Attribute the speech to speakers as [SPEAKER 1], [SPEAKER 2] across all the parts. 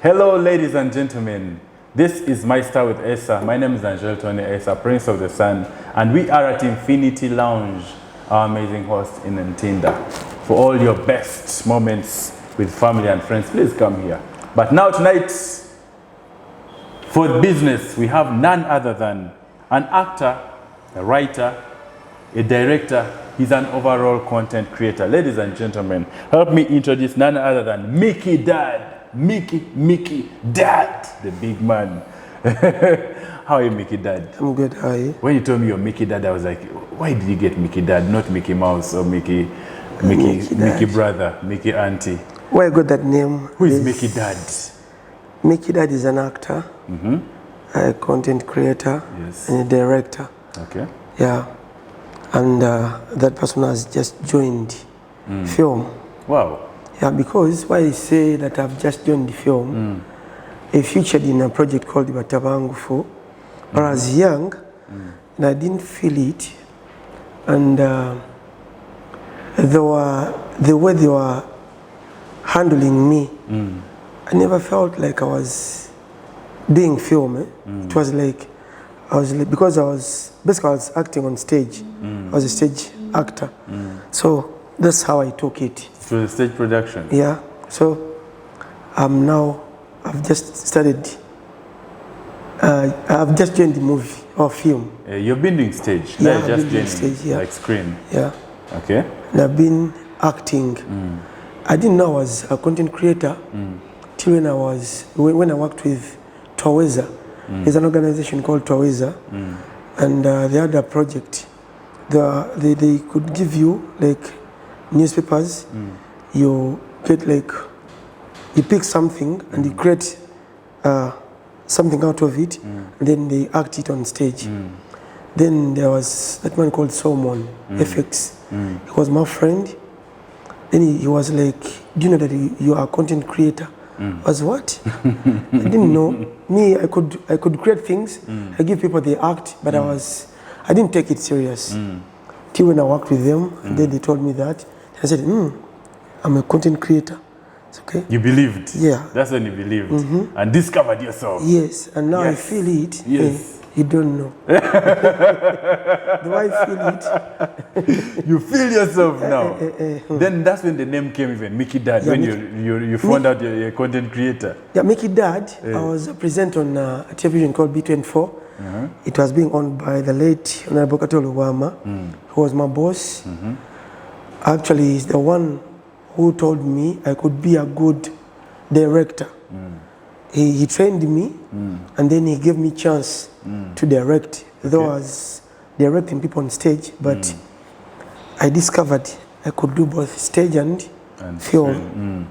[SPEAKER 1] Hello, ladies and gentlemen. This is My Star with Esa. My name is Angel Tony Esa, Prince of the Sun, and we are at Infinity Lounge, our amazing host in Ntinda. For all your best moments with family and friends, please come here. But now tonight, for business, we have none other than an actor, a writer, a director. He's an overall content creator. Ladies and gentlemen, help me introduce none other than Mikiedad. Mikiedad, the big man. How are you, Mikiedad?
[SPEAKER 2] I'm good, how are you?
[SPEAKER 1] When you told me you're Mikiedad, I was like, why did you get Mikiedad, not Mickey Mouse or Mickey brother, Mickey auntie?
[SPEAKER 2] Where I got that name?
[SPEAKER 1] Who is Mikiedad?
[SPEAKER 2] Mikiedad is an actor, a content creator, and a director.
[SPEAKER 1] Okay.
[SPEAKER 2] Yeah, and that person has just joined film.
[SPEAKER 1] Wow.
[SPEAKER 2] Yeah, because why I say that I've just joined the film, I featured in a project called Batabangufu. But I was young, and I didn't feel it. And the way they were handling me, I never felt like I was doing film. It was like, because I was acting on stage. I was a stage actor. So that's how I took it.
[SPEAKER 1] To the stage production?
[SPEAKER 2] Yeah. So I've just started, I've just joined the movie or film.
[SPEAKER 1] You've been doing stage?
[SPEAKER 2] Yeah,
[SPEAKER 1] I've just
[SPEAKER 2] doing stage, yeah.
[SPEAKER 1] Like screen?
[SPEAKER 2] Yeah.
[SPEAKER 1] Okay.
[SPEAKER 2] And I've been acting. I didn't know I was a content creator till when I worked with Twaweza. There's an organization called Twaweza, and they had a project. They could give you like newspapers. You get like, you pick something and you create something out of it, and then they act it on stage. Then there was that man called Solomon FX. He was my friend. Then he was like, do you know that you are a content creator? I was what? I didn't know. Me, I could create things. I give people the act, but I didn't take it serious. Till when I worked with them, and then they told me that. I said, I'm a content creator. It's okay.
[SPEAKER 1] You believed?
[SPEAKER 2] Yeah.
[SPEAKER 1] That's when you believed and discovered yourself.
[SPEAKER 2] Yes, and now I feel it.
[SPEAKER 1] Yes.
[SPEAKER 2] You don't know. Do I feel it?
[SPEAKER 1] You feel yourself now. Then that's when the name came even, Mikiedad, when you found out you're a content creator.
[SPEAKER 2] Yeah, Mikiedad, I was a presenter on a television called B24. It was being owned by the late Honorable Katolo Wama, who was my boss. Actually, he's the one who told me I could be a good director. He trained me, and then he gave me chance to direct. Though I was directing people on stage, but I discovered I could do both stage and film.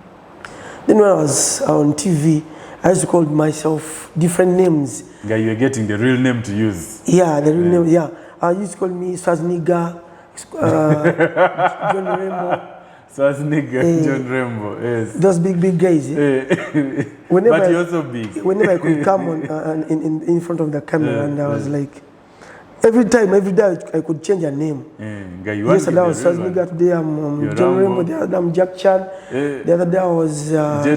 [SPEAKER 2] Then when I was on TV, I used to call myself different names.
[SPEAKER 1] Yeah, you're getting the real name to use.
[SPEAKER 2] Yeah, the real name, yeah. I used to call me Swazniga, John Rainbow.
[SPEAKER 1] Swazniga, John Rainbow, yes.
[SPEAKER 2] Those big guys.
[SPEAKER 1] But you're also big.
[SPEAKER 2] Whenever I could come on in front of the camera, and I was like, every day I could change a name. Yes, that was Swazniga. Today I'm John Rainbow. The other day I'm Jack Chan. The other day I was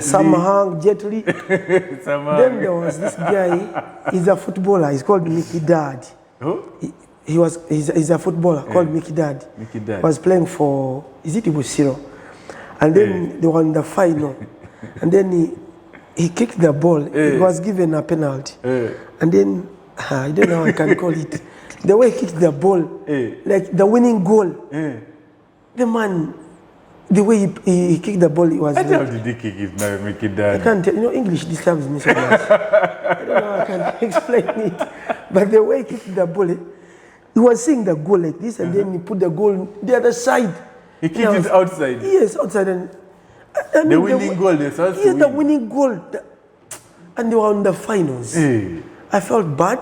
[SPEAKER 2] Sam Hang, Jet Li. Then there was this guy. He's a footballer. He's called Mikiedad.
[SPEAKER 1] Who?
[SPEAKER 2] He's a footballer called Mikiedad.
[SPEAKER 1] Mikiedad.
[SPEAKER 2] He was playing for, is it Ibusiro? And then they were in the final. And then he kicked the ball. He was given a penalty. And then, I don't know how I can call it. The way he kicked the ball, like the winning goal. The man, the way he kicked the ball, it was
[SPEAKER 1] How
[SPEAKER 2] like,
[SPEAKER 1] did he kick it now, Mikiedad?
[SPEAKER 2] I can't tell, English disturbs me so much. I don't know how I can explain it. But the way he kicked the ball, he was seeing the goal like this, and then he put the goal the other side.
[SPEAKER 1] He kicked it outside?
[SPEAKER 2] Yes, outside. And
[SPEAKER 1] the winning goal, they supposed to
[SPEAKER 2] yes,
[SPEAKER 1] win.
[SPEAKER 2] the winning goal. And they were on the finals. I felt bad.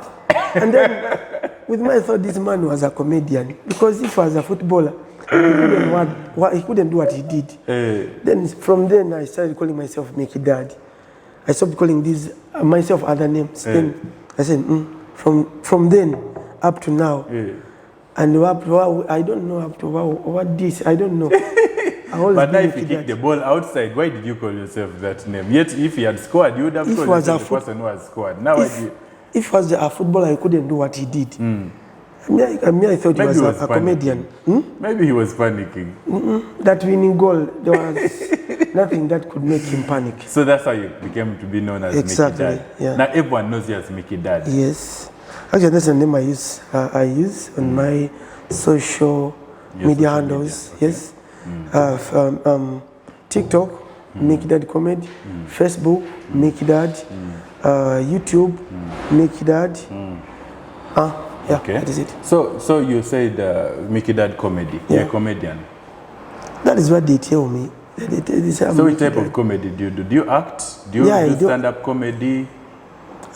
[SPEAKER 2] And then, with my thought, this man was a comedian. Because if he was a footballer, he couldn't do what he did. Then, from then, I started calling myself Mikiedad. I stopped calling myself other names. Then I said, from then up to now, And I don't know up to what this, I don't know.
[SPEAKER 1] But now if you kick the ball outside, why did you call yourself that name? Yet if he had scored, you would have called yourself the person who has scored. Now
[SPEAKER 2] if it was a footballer, I couldn't do what he did. I thought he was a comedian.
[SPEAKER 1] Maybe he was panicking.
[SPEAKER 2] That winning goal, there was nothing that could make him panic.
[SPEAKER 1] So that's how you became to be known as Mikiedad.
[SPEAKER 2] Yeah.
[SPEAKER 1] Now everyone knows you as Mikiedad.
[SPEAKER 2] Yes. Actually, that's the name I use on my social media handles. Okay. Yes. TikTok, Mikiedad Comedy, Facebook, Mikiedad, YouTube, Mikiedad. Yeah,
[SPEAKER 1] okay.
[SPEAKER 2] That is it.
[SPEAKER 1] So you said Mikiedad Comedy. Yeah. You're a comedian.
[SPEAKER 2] That is what they tell me.
[SPEAKER 1] So which type of comedy do you do? Do you act? Do you do stand-up comedy?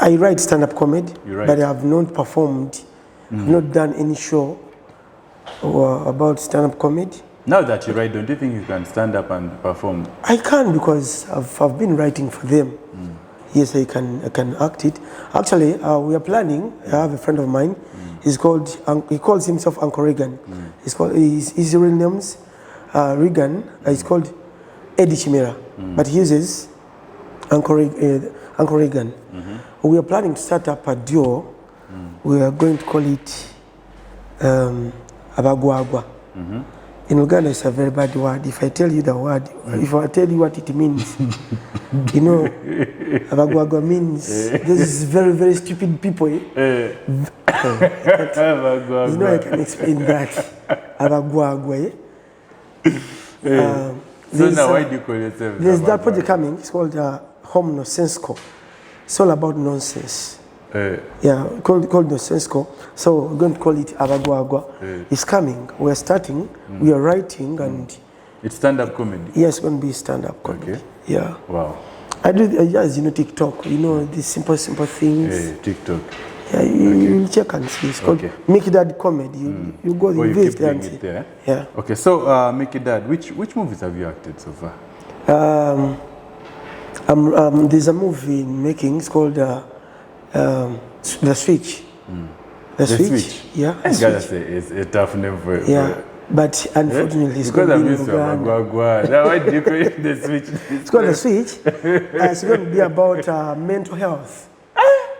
[SPEAKER 2] I write stand-up comedy,
[SPEAKER 1] but
[SPEAKER 2] I have not performed, not done any show about stand-up comedy.
[SPEAKER 1] Now that you write, don't you think you can stand up and perform?
[SPEAKER 2] I can, because I've been writing for them. Yes, I can act it. Actually, we are planning. I have a friend of mine. He calls himself Uncle Regan. His real name's Regan. It's called Eddie Chimera, but he uses Uncle Regan. We are planning to start up a duo. We are going to call it Abagwagwa. In Uganda, it's a very bad word. If I tell you the word, if I tell you what it means, you know, Abagwagwa means these very, very stupid people. You know, I can explain that. Abagwagwa.
[SPEAKER 1] So now, why do you call yourself?
[SPEAKER 2] There's that project coming. It's called Home Nonsensical. It's all about nonsense. Called Nonsensical. So we're going to call it Abagwagwa. It's coming. We're starting. We are writing, and
[SPEAKER 1] it's stand-up comedy.
[SPEAKER 2] Yes, it's going to be stand-up comedy.
[SPEAKER 1] Okay.
[SPEAKER 2] Yeah.
[SPEAKER 1] Wow.
[SPEAKER 2] I do, as you know, TikTok. You know, these simple things.
[SPEAKER 1] TikTok.
[SPEAKER 2] Yeah, you check and see. It's called Mikiedad Comedy. You go
[SPEAKER 1] you
[SPEAKER 2] visit
[SPEAKER 1] keep
[SPEAKER 2] and
[SPEAKER 1] doing
[SPEAKER 2] see.
[SPEAKER 1] It there.
[SPEAKER 2] Yeah.
[SPEAKER 1] Okay. So Mikiedad, which movies have you acted so far?
[SPEAKER 2] There's a movie in making. It's called The Switch. The Switch. Yeah.
[SPEAKER 1] I gotta say, it's a tough name for it.
[SPEAKER 2] Yeah. But unfortunately, it's
[SPEAKER 1] because
[SPEAKER 2] going
[SPEAKER 1] I'm
[SPEAKER 2] to be
[SPEAKER 1] used to Abagwagwa. Now why do you call it The Switch?
[SPEAKER 2] It's called The Switch. It's going to be about mental health.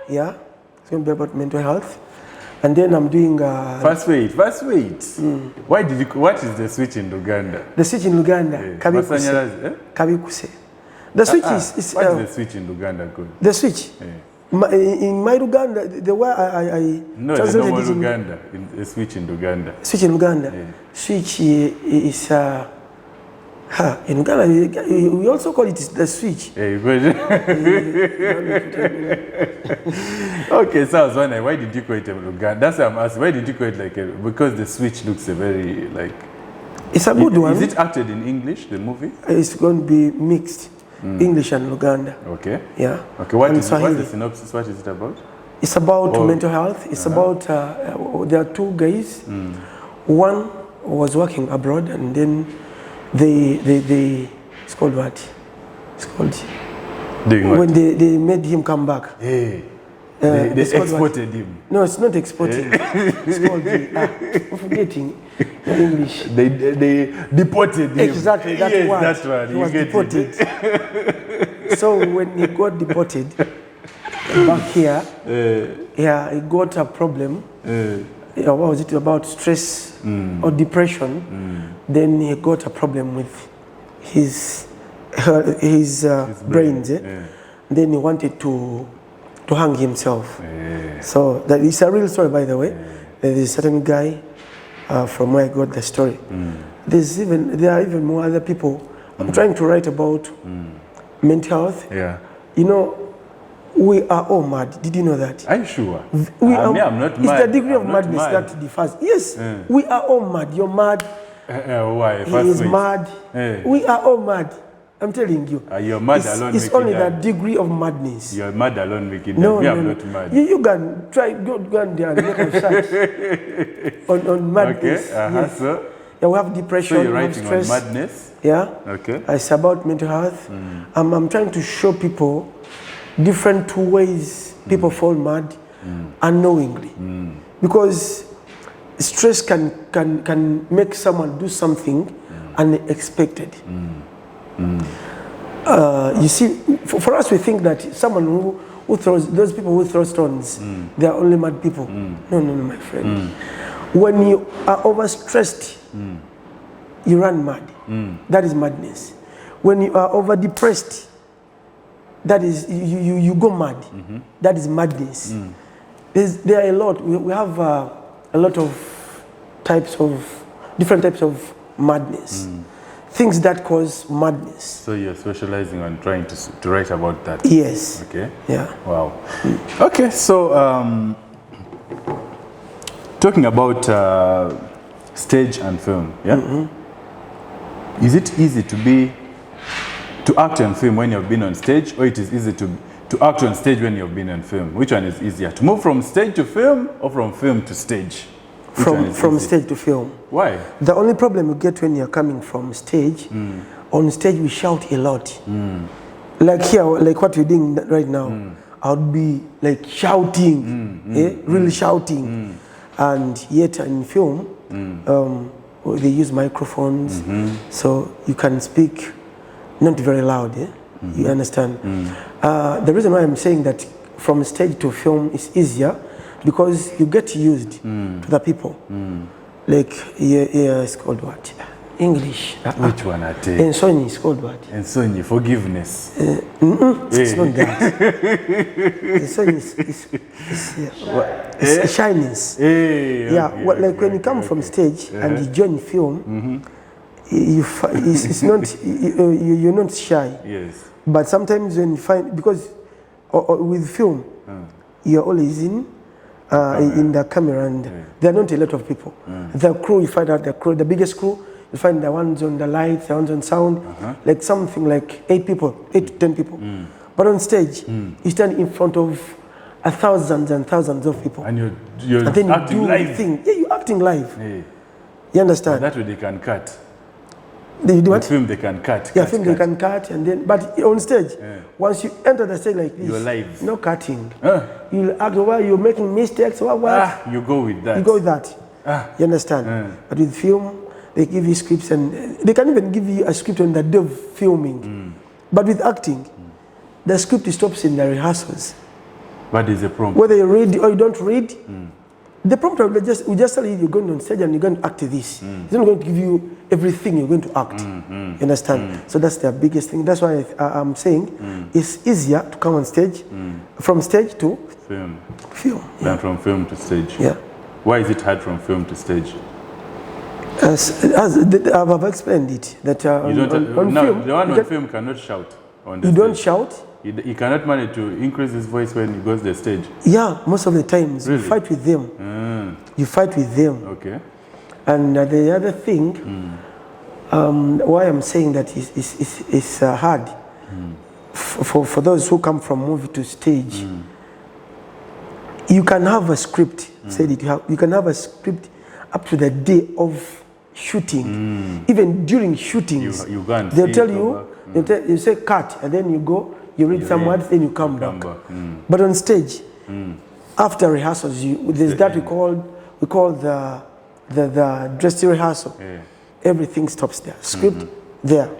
[SPEAKER 2] Yeah. It's going to be about mental health. And then I'm doing...
[SPEAKER 1] First wait. What is The Switch in Uganda?
[SPEAKER 2] The Switch in Uganda, Kabikuse. Kabikuse. The Switch is...
[SPEAKER 1] what is The Switch in Uganda called?
[SPEAKER 2] The Switch? In my Uganda, the way I
[SPEAKER 1] translated it in Uganda, a switch in Uganda.
[SPEAKER 2] Switch in Uganda. Switch is in Uganda. We also call it the switch.
[SPEAKER 1] Okay, so I was wondering, why did you call it Uganda? That's why I'm asking. Why did you call it because the switch looks a very
[SPEAKER 2] It's a good one.
[SPEAKER 1] Is it acted in English? The movie?
[SPEAKER 2] It's going to be mixed. English and Uganda.
[SPEAKER 1] Okay.
[SPEAKER 2] Yeah.
[SPEAKER 1] Okay. What's the synopsis? What is it about?
[SPEAKER 2] It's about mental health. It's about there are two guys. One was working abroad, and then they it's called what? It's called
[SPEAKER 1] doing what?
[SPEAKER 2] When they made him come back.
[SPEAKER 1] They exported him.
[SPEAKER 2] No, it's not exporting. It's called I'm forgetting in English.
[SPEAKER 1] They deported him.
[SPEAKER 2] Exactly, that word.
[SPEAKER 1] That's right.
[SPEAKER 2] He was deported. So when he got deported back here, he got a problem. What was it about? Stress or depression. Then he got a problem with his brains. Then he wanted to hang himself. So that is a real story, by the way. There is a certain guy from where I got the story. There are even more other people. I'm trying to write about mental health. You know, we are all mad. Did you know that?
[SPEAKER 1] Are you sure?
[SPEAKER 2] I'm
[SPEAKER 1] not mad.
[SPEAKER 2] It's the degree of madness that differs. Yes, we are all mad. You're mad.
[SPEAKER 1] Why?
[SPEAKER 2] He is mad. We are all mad. I'm telling you.
[SPEAKER 1] You're mad alone.
[SPEAKER 2] It's only the degree of madness.
[SPEAKER 1] You're mad alone, Mikiedad.
[SPEAKER 2] No,
[SPEAKER 1] I'm not mad.
[SPEAKER 2] You can try, go and there and make a research on madness.
[SPEAKER 1] Okay.
[SPEAKER 2] Yes.
[SPEAKER 1] So
[SPEAKER 2] we have depression,
[SPEAKER 1] you're writing
[SPEAKER 2] stress.
[SPEAKER 1] on madness?
[SPEAKER 2] Yeah.
[SPEAKER 1] Okay.
[SPEAKER 2] It's about mental health. I'm trying to show people different ways people fall mad unknowingly. Because stress can make someone do something unexpected. You see, for us, we think that someone who throws, those people who throw stones, they are only mad people. No, my friend. When you are overstressed, you run mad. That is madness. When you are over depressed, that is you go mad. That is madness. There are a lot. We have a lot of different types of madness. Things that cause madness.
[SPEAKER 1] So you're specializing on trying to write about that?
[SPEAKER 2] Yes.
[SPEAKER 1] Okay.
[SPEAKER 2] Yeah.
[SPEAKER 1] Wow. Okay, so talking about stage and film, yeah? Is it easy to act on film when you've been on stage, or it is easy to act on stage when you've been on film? Which one is easier? To move from stage to film or from film to stage?
[SPEAKER 2] From stage to film.
[SPEAKER 1] Why?
[SPEAKER 2] The only problem you get when you're coming from stage, on stage we shout a lot. Like here, like what we're doing right now, I would be like shouting, really shouting. And yet in film, they use microphones, so you can speak not very loud. You understand? The reason why I'm saying that from stage to film is easier, because you get used to the people. Like, it's called what? English.
[SPEAKER 1] Which one are they?
[SPEAKER 2] Ensoni is called what?
[SPEAKER 1] Ensoni, forgiveness.
[SPEAKER 2] It's not that. Ensoni is shyness. Like when you come from stage and you join film, you're not shy.
[SPEAKER 1] Yes.
[SPEAKER 2] But sometimes when you find, because with film, you're always in the camera, and there are not a lot of people. The crew, you find out the biggest crew, you find the ones on the lights, the ones on sound, like something like 8 to 10 people. But on stage, you stand in front of thousands and thousands of people.
[SPEAKER 1] And you're
[SPEAKER 2] and then
[SPEAKER 1] acting
[SPEAKER 2] you do
[SPEAKER 1] live.
[SPEAKER 2] Thing. Yeah, you're acting live.
[SPEAKER 1] Hey.
[SPEAKER 2] You understand?
[SPEAKER 1] That way they can cut.
[SPEAKER 2] They do what?
[SPEAKER 1] The film they can cut.
[SPEAKER 2] Yeah, film they can cut, and then, but on stage, once you enter the stage like this,
[SPEAKER 1] you're live.
[SPEAKER 2] No cutting. You'll act while you're making mistakes. What?
[SPEAKER 1] You go with that.
[SPEAKER 2] You go with that. You understand? But with film, they give you scripts, and they can even give you a script on the day of filming. But with acting, the script stops in the rehearsals.
[SPEAKER 1] But there's a prompt.
[SPEAKER 2] Whether you read or you don't read, the prompt will just tell you you're going on stage and you're going to act this. It's not going to give you everything you're going to act. You understand? So that's the biggest thing. That's why I'm saying it's easier to come on stage, from stage to film.
[SPEAKER 1] Than from film to stage.
[SPEAKER 2] Yeah.
[SPEAKER 1] Why is it hard from film to stage?
[SPEAKER 2] As I've explained it, that on film,
[SPEAKER 1] the one on film cannot shout on the
[SPEAKER 2] stage.
[SPEAKER 1] You
[SPEAKER 2] don't shout.
[SPEAKER 1] He cannot manage to increase his voice when he goes to the stage.
[SPEAKER 2] Yeah, most of the times.
[SPEAKER 1] Really?
[SPEAKER 2] You fight with them. You fight with them.
[SPEAKER 1] Okay.
[SPEAKER 2] And the other thing, why I'm saying that is hard for those who come from movie to stage. You can have a script. Said it. You can have a script up to the day of shooting. Even during shootings, they'll tell you. You say cut, and then you go. You read some words, then you come back. But on stage, after rehearsals, there's that we call the dress rehearsal. Everything stops there. Script there.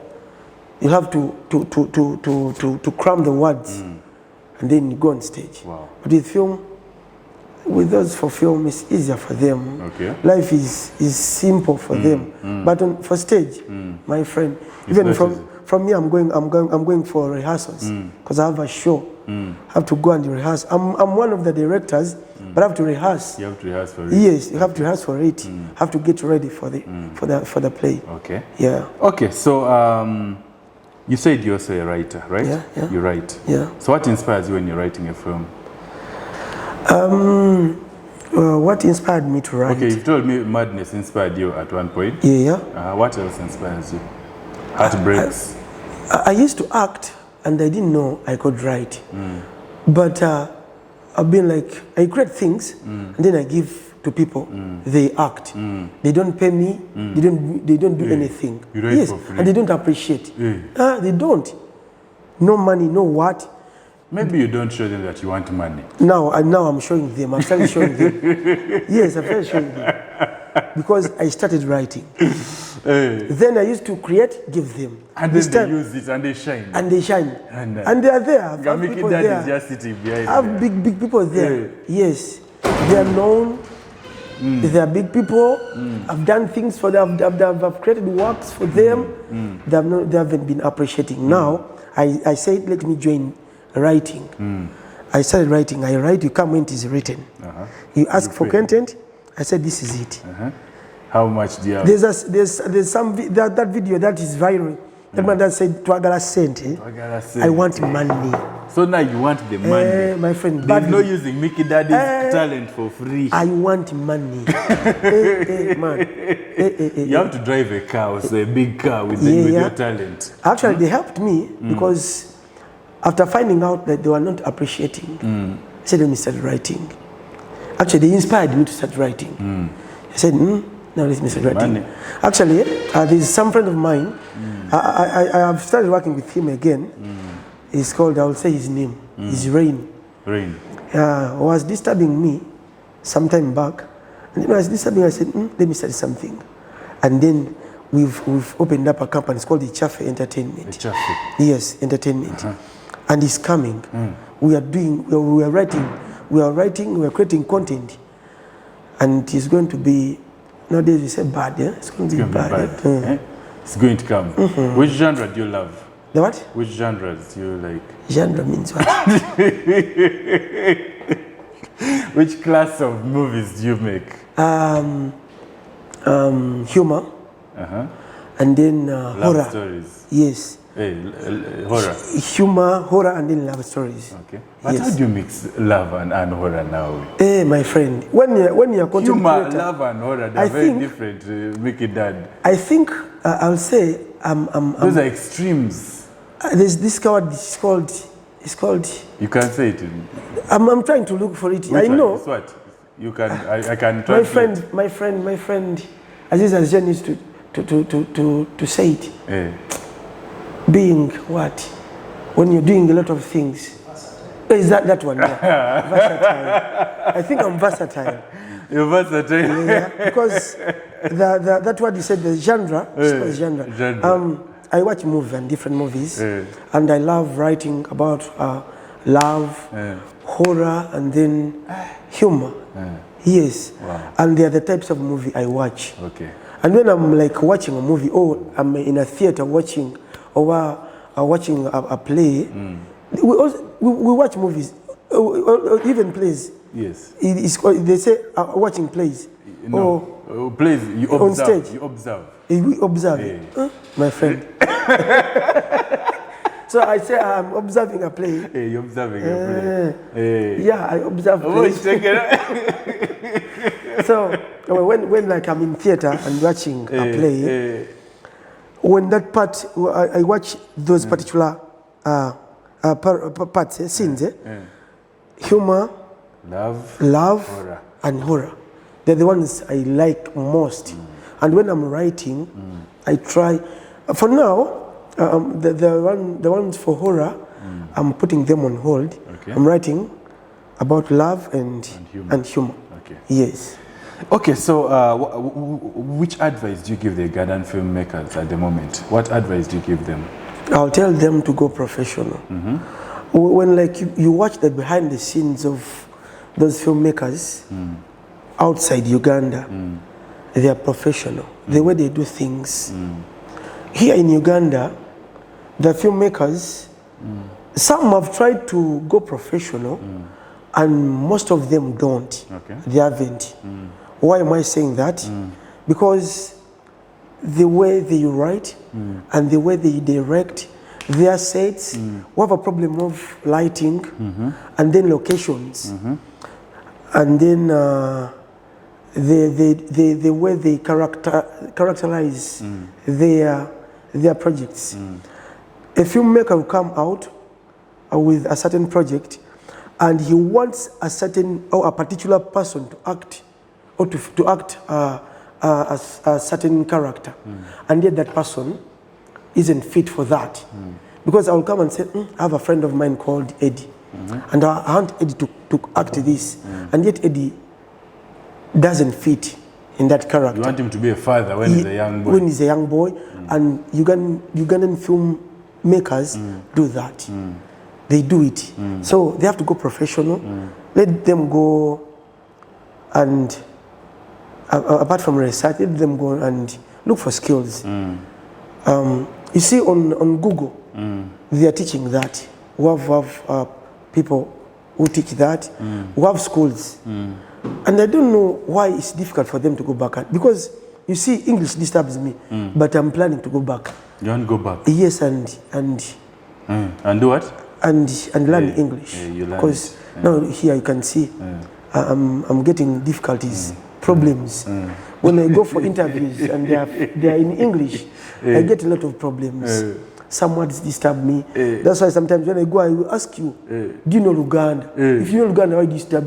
[SPEAKER 2] You have to cram the words, and then you go on stage.
[SPEAKER 1] Wow.
[SPEAKER 2] But with film, with those for film, it's easier for them.
[SPEAKER 1] Okay.
[SPEAKER 2] Life is simple for them. But for stage, my friend, even from me, I'm going for rehearsals because I have a show. I have to go and rehearse. I'm one of the directors, but I have to rehearse.
[SPEAKER 1] You have to rehearse for it.
[SPEAKER 2] Yes, you have to rehearse for it. Have to get ready for the play.
[SPEAKER 1] Okay.
[SPEAKER 2] Yeah.
[SPEAKER 1] Okay. So you said you're also a writer, right?
[SPEAKER 2] Yeah.
[SPEAKER 1] You write.
[SPEAKER 2] Yeah.
[SPEAKER 1] So what inspires you when you're writing a film?
[SPEAKER 2] What inspired me to write?
[SPEAKER 1] Okay, you told me madness inspired you at one point.
[SPEAKER 2] Yeah.
[SPEAKER 1] What else inspires you? Heartbreaks.
[SPEAKER 2] I used to act, and I didn't know I could write. But I've been like, I create things, and then I give to people. They act. They don't pay me. They don't do anything.
[SPEAKER 1] You write for free.
[SPEAKER 2] And they don't appreciate. They don't. No money, no what.
[SPEAKER 1] Maybe you don't show them that you want money.
[SPEAKER 2] Now I'm showing them. I'm starting showing them. Yes, I'm starting showing them. because I started writing.
[SPEAKER 1] Hey.
[SPEAKER 2] Then I used to create, give them.
[SPEAKER 1] And
[SPEAKER 2] This
[SPEAKER 1] then they
[SPEAKER 2] time-
[SPEAKER 1] use it and they shine.
[SPEAKER 2] and they shine.
[SPEAKER 1] And,
[SPEAKER 2] And they are there. I have people
[SPEAKER 1] Mikiedad
[SPEAKER 2] there.
[SPEAKER 1] is just sitting behind
[SPEAKER 2] I have
[SPEAKER 1] there.
[SPEAKER 2] big people there.
[SPEAKER 1] Yeah.
[SPEAKER 2] Yes. They are known. They are big people. I've done things for them. I've created works for them. They haven't been appreciating. Now, I said, let me join writing. I started writing. I write, you come when it is written. You ask for content. I said, this is it.
[SPEAKER 1] How much do you have?
[SPEAKER 2] There's some that video that is viral. That man that said, "Twagala sente."
[SPEAKER 1] Twagala sente.
[SPEAKER 2] I want money.
[SPEAKER 1] So now you want the money.
[SPEAKER 2] My friend,
[SPEAKER 1] There's
[SPEAKER 2] badly.
[SPEAKER 1] no using Mikiedad's talent for free.
[SPEAKER 2] I want money. Man.
[SPEAKER 1] You have to drive a car, so a big car with your talent.
[SPEAKER 2] Actually, they helped me because after finding out that they were not appreciating, I said, let me start writing. Actually, they inspired me to start writing. I said, now let me start writing.
[SPEAKER 1] Money.
[SPEAKER 2] Actually, there's some friend of mine. I have started working with him again. He's called, I will say his name. It's Rain.
[SPEAKER 1] Rain.
[SPEAKER 2] Was disturbing me some time back. And then I was disturbing, I said, let me start something. And then we've opened up a company. It's called the Chafe Entertainment.
[SPEAKER 1] The Chafe.
[SPEAKER 2] Yes, entertainment. And it's coming. We are writing, we are creating content. And it's going to be, nowadays we say bad, yeah? It's going to be bad.
[SPEAKER 1] Eh? It's going to come. Which genre do you love?
[SPEAKER 2] The what?
[SPEAKER 1] Which genres do you like?
[SPEAKER 2] Genre means what?
[SPEAKER 1] Which class of movies do you make?
[SPEAKER 2] Humor. And then
[SPEAKER 1] Love
[SPEAKER 2] horror.
[SPEAKER 1] stories.
[SPEAKER 2] Yes.
[SPEAKER 1] Hey, horror.
[SPEAKER 2] Humor, horror, and then love stories.
[SPEAKER 1] Okay. But how do you mix love and horror now?
[SPEAKER 2] Hey, my friend, when you're content
[SPEAKER 1] Humor,
[SPEAKER 2] creator,
[SPEAKER 1] love, and horror, they're very different. Mikiedad.
[SPEAKER 2] I think I'll say
[SPEAKER 1] Those are extremes.
[SPEAKER 2] there's this word. It's called.
[SPEAKER 1] You can say it.
[SPEAKER 2] I'm trying to look for it.
[SPEAKER 1] Which
[SPEAKER 2] I
[SPEAKER 1] one?
[SPEAKER 2] know.
[SPEAKER 1] It's what? You can. I can
[SPEAKER 2] My
[SPEAKER 1] translate.
[SPEAKER 2] friend, Aziz Azjan used to say it.
[SPEAKER 1] Eh.
[SPEAKER 2] Being what? When you're doing a lot of things. Is that one? Yeah. Versatile. I think I'm versatile.
[SPEAKER 1] You're versatile.
[SPEAKER 2] Yeah, because that word you said, the genre.
[SPEAKER 1] Genre.
[SPEAKER 2] I watch movies and different movies, and I love writing about love, horror, and then humor. Yes,
[SPEAKER 1] Wow.
[SPEAKER 2] and they are the types of movie I watch.
[SPEAKER 1] Okay.
[SPEAKER 2] And when I'm like watching a movie, or I'm in a theater watching, or watching a play, we watch movies, or even plays.
[SPEAKER 1] Yes.
[SPEAKER 2] They say watching plays.
[SPEAKER 1] No. Please, you observe.
[SPEAKER 2] On stage.
[SPEAKER 1] You observe.
[SPEAKER 2] We observe.
[SPEAKER 1] Yeah.
[SPEAKER 2] My friend. So I say I'm observing a play.
[SPEAKER 1] Hey, you're observing a play. Hey.
[SPEAKER 2] Yeah, I observe plays.
[SPEAKER 1] Check it out.
[SPEAKER 2] So when like I'm in theater and watching a play, when that part I watch those particular parts, scenes, humor, love,
[SPEAKER 1] horror.
[SPEAKER 2] and horror. They're the ones I like most. And when I'm writing, I try. For now, the ones for horror, I'm putting them on hold.
[SPEAKER 1] Okay.
[SPEAKER 2] I'm writing about love and humor.
[SPEAKER 1] Okay.
[SPEAKER 2] Yes.
[SPEAKER 1] Okay, so which advice do you give the Ugandan filmmakers at the moment? What advice do you give them?
[SPEAKER 2] I'll tell them to go professional. When like you watch the behind the scenes of those filmmakers outside Uganda, they are professional. The way they do things. Here in Uganda, the filmmakers, some have tried to go professional, and most of them don't.
[SPEAKER 1] Okay.
[SPEAKER 2] They haven't. Why am I saying that? Because the way they write and the way they direct their sets, we have a problem of lighting and then locations. And then the way they characterize their projects. A filmmaker will come out with a certain project, and he wants a certain or a particular person to act or to act a certain character, and yet that person isn't fit for that. Because I will come and say, I have a friend of mine called Eddie, and I want Eddie to act this, and yet Eddie doesn't fit in that character.
[SPEAKER 1] You want him to be a father when he's a young boy.
[SPEAKER 2] When he's a young boy, and Ugandan filmmakers do that. They do it. So they have to go professional. Let them go, and apart from research, let them go and look for skills. You see, on Google, they are teaching that. We have people who teach that. We have schools. And I don't know why it's difficult for them to go back. Because, you see, English disturbs me, but I'm planning to go back.
[SPEAKER 1] You want to go back?
[SPEAKER 2] Yes, and
[SPEAKER 1] do what?
[SPEAKER 2] And learn English.
[SPEAKER 1] You learn
[SPEAKER 2] because now here you can see I'm getting difficulties, problems. When I go for interviews and they are in English, I get a lot of problems. Some words disturb me. That's why sometimes when I go, I will ask you, do you know Luganda? If you know Luganda,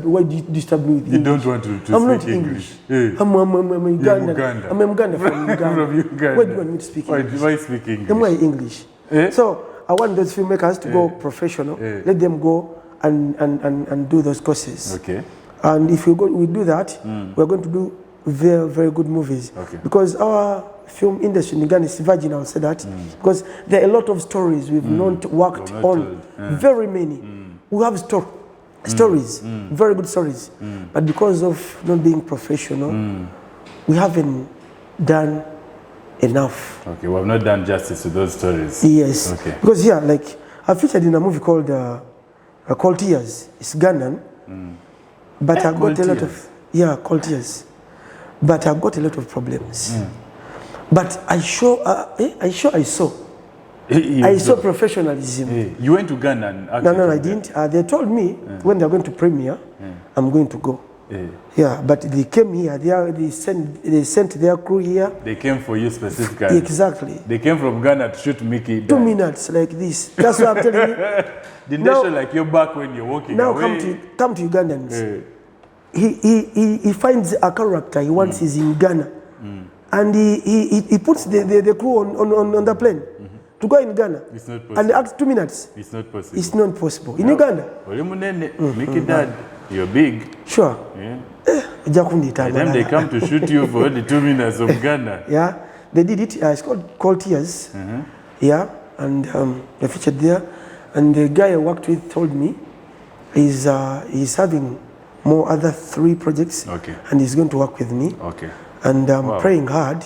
[SPEAKER 2] why do you disturb me with English?
[SPEAKER 1] You don't want to
[SPEAKER 2] I'm
[SPEAKER 1] speak
[SPEAKER 2] not English. I'm Ugandan. I'm Uganda from Uganda.
[SPEAKER 1] From Uganda.
[SPEAKER 2] Why do you want me to speak English?
[SPEAKER 1] Why speak English?
[SPEAKER 2] Am I English? So I want those filmmakers to go professional. Let them go and do those courses.
[SPEAKER 1] Okay.
[SPEAKER 2] And if we do that, we're going to do very, very good movies.
[SPEAKER 1] Okay.
[SPEAKER 2] Because our film industry in Uganda is virgin, I'll say that. Because there are a lot of stories we've not worked on. Very many. We have stories, very good stories. But because of not being professional, we haven't done enough.
[SPEAKER 1] Okay, we have not done justice to those stories.
[SPEAKER 2] Yes.
[SPEAKER 1] Okay.
[SPEAKER 2] Because like I featured in a movie called Tears. It's Ghanaian. But I got a lot of Called Tears. But I got a lot of problems. But I saw professionalism.
[SPEAKER 1] You went to Ghana and actually...
[SPEAKER 2] No, I didn't. They told me when they're going to premiere, I'm going to go. Yeah, but they came here. They sent their crew here.
[SPEAKER 1] They came for you specifically.
[SPEAKER 2] Exactly.
[SPEAKER 1] They came from Ghana to shoot Mikiedad.
[SPEAKER 2] 2 minutes like this. That's what I'm telling you.
[SPEAKER 1] Didn't they show like you're back when you're walking away?
[SPEAKER 2] Now come to Ugandans. He finds a character he wants is in Ghana, and he puts the crew on the plane to go in Ghana.
[SPEAKER 1] It's not possible.
[SPEAKER 2] And they ask 2 minutes.
[SPEAKER 1] It's not possible.
[SPEAKER 2] It's not possible. In Uganda.
[SPEAKER 1] Mikiedad, you're big.
[SPEAKER 2] Sure.
[SPEAKER 1] Yeah. By the time they come to shoot you for only 2 minutes of Ghana.
[SPEAKER 2] Yeah, they did it. It's called Tears. Yeah, and I featured there. And the guy I worked with told me he's having more other 3 projects. Okay. And he's going to work with me. Okay. And I'm praying hard.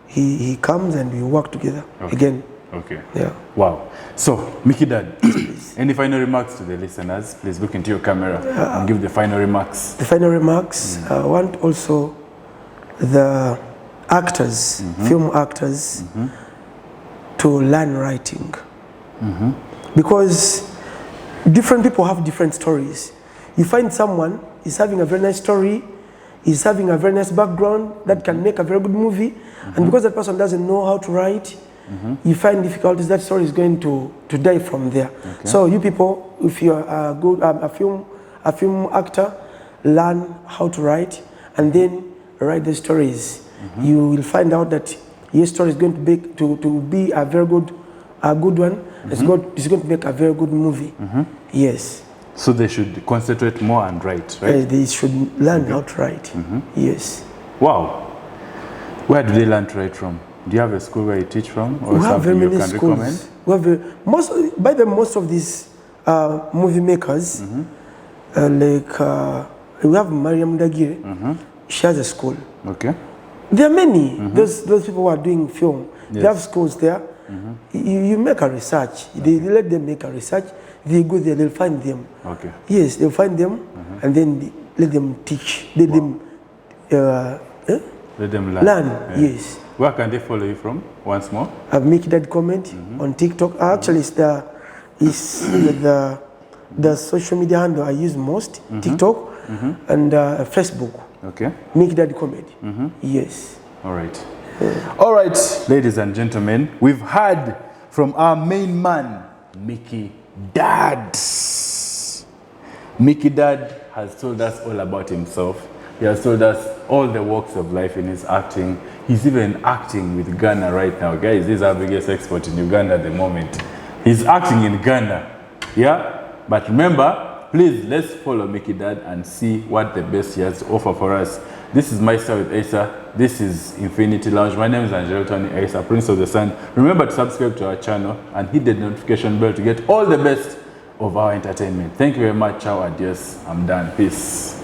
[SPEAKER 2] He comes and we work together again. Okay. Yeah.
[SPEAKER 1] Wow. So, Mikiedad, any final remarks to the listeners? Please look into your camera and give the final remarks.
[SPEAKER 2] The final remarks, I want also the actors, film actors, to learn writing. Because different people have different stories. You find someone is having a very nice story, is having a very nice background that can make a very good movie, and because that person doesn't know how to write, you find difficulties. That story is going to die from there. So you people, if you're a film actor, learn how to write and then write the stories. You will find out that your story is going to be a very good one. It's going to make a very good movie. Yes.
[SPEAKER 1] So they should concentrate more and write, right?
[SPEAKER 2] They should learn how to write. Yes.
[SPEAKER 1] Wow. Where do they learn to write from? Do you have a school where you teach from, or
[SPEAKER 2] we have very many schools.
[SPEAKER 1] Recommend?
[SPEAKER 2] We have most of these movie makers, we have Mariam Dagire. She has a school. Okay. There are many. Those people who are doing film. Yes. They have schools there. You make a research. They let them make a research. They go there. They'll find them. Okay. Yes, they'll find them, and then let them teach. Let them learn. Yeah. Yes.
[SPEAKER 1] Where can they follow you from? Once more.
[SPEAKER 2] I've Mikiedad comment on TikTok. Actually, it's the social media handle I use most. TikTok and Facebook. Okay. Mikiedad comment. Yes.
[SPEAKER 1] All right. All right, ladies and gentlemen, we've heard from our main man, Mikiedad. Mikiedad has told us all about himself. He has told us all the walks of life in his acting. He's even acting with Ghana right now. Guys, he's our biggest export in Uganda at the moment. He's acting in Ghana. Yeah? But remember, please, let's follow Mikiedad and see what the best he has to offer for us. This is My Star with Asa. This is Infinity Lounge. My name is Angel Tony Asa, Prince of the Sun. Remember to subscribe to our channel and hit the notification bell to get all the best of our entertainment. Thank you very much. Ciao, adios. I'm done. Peace.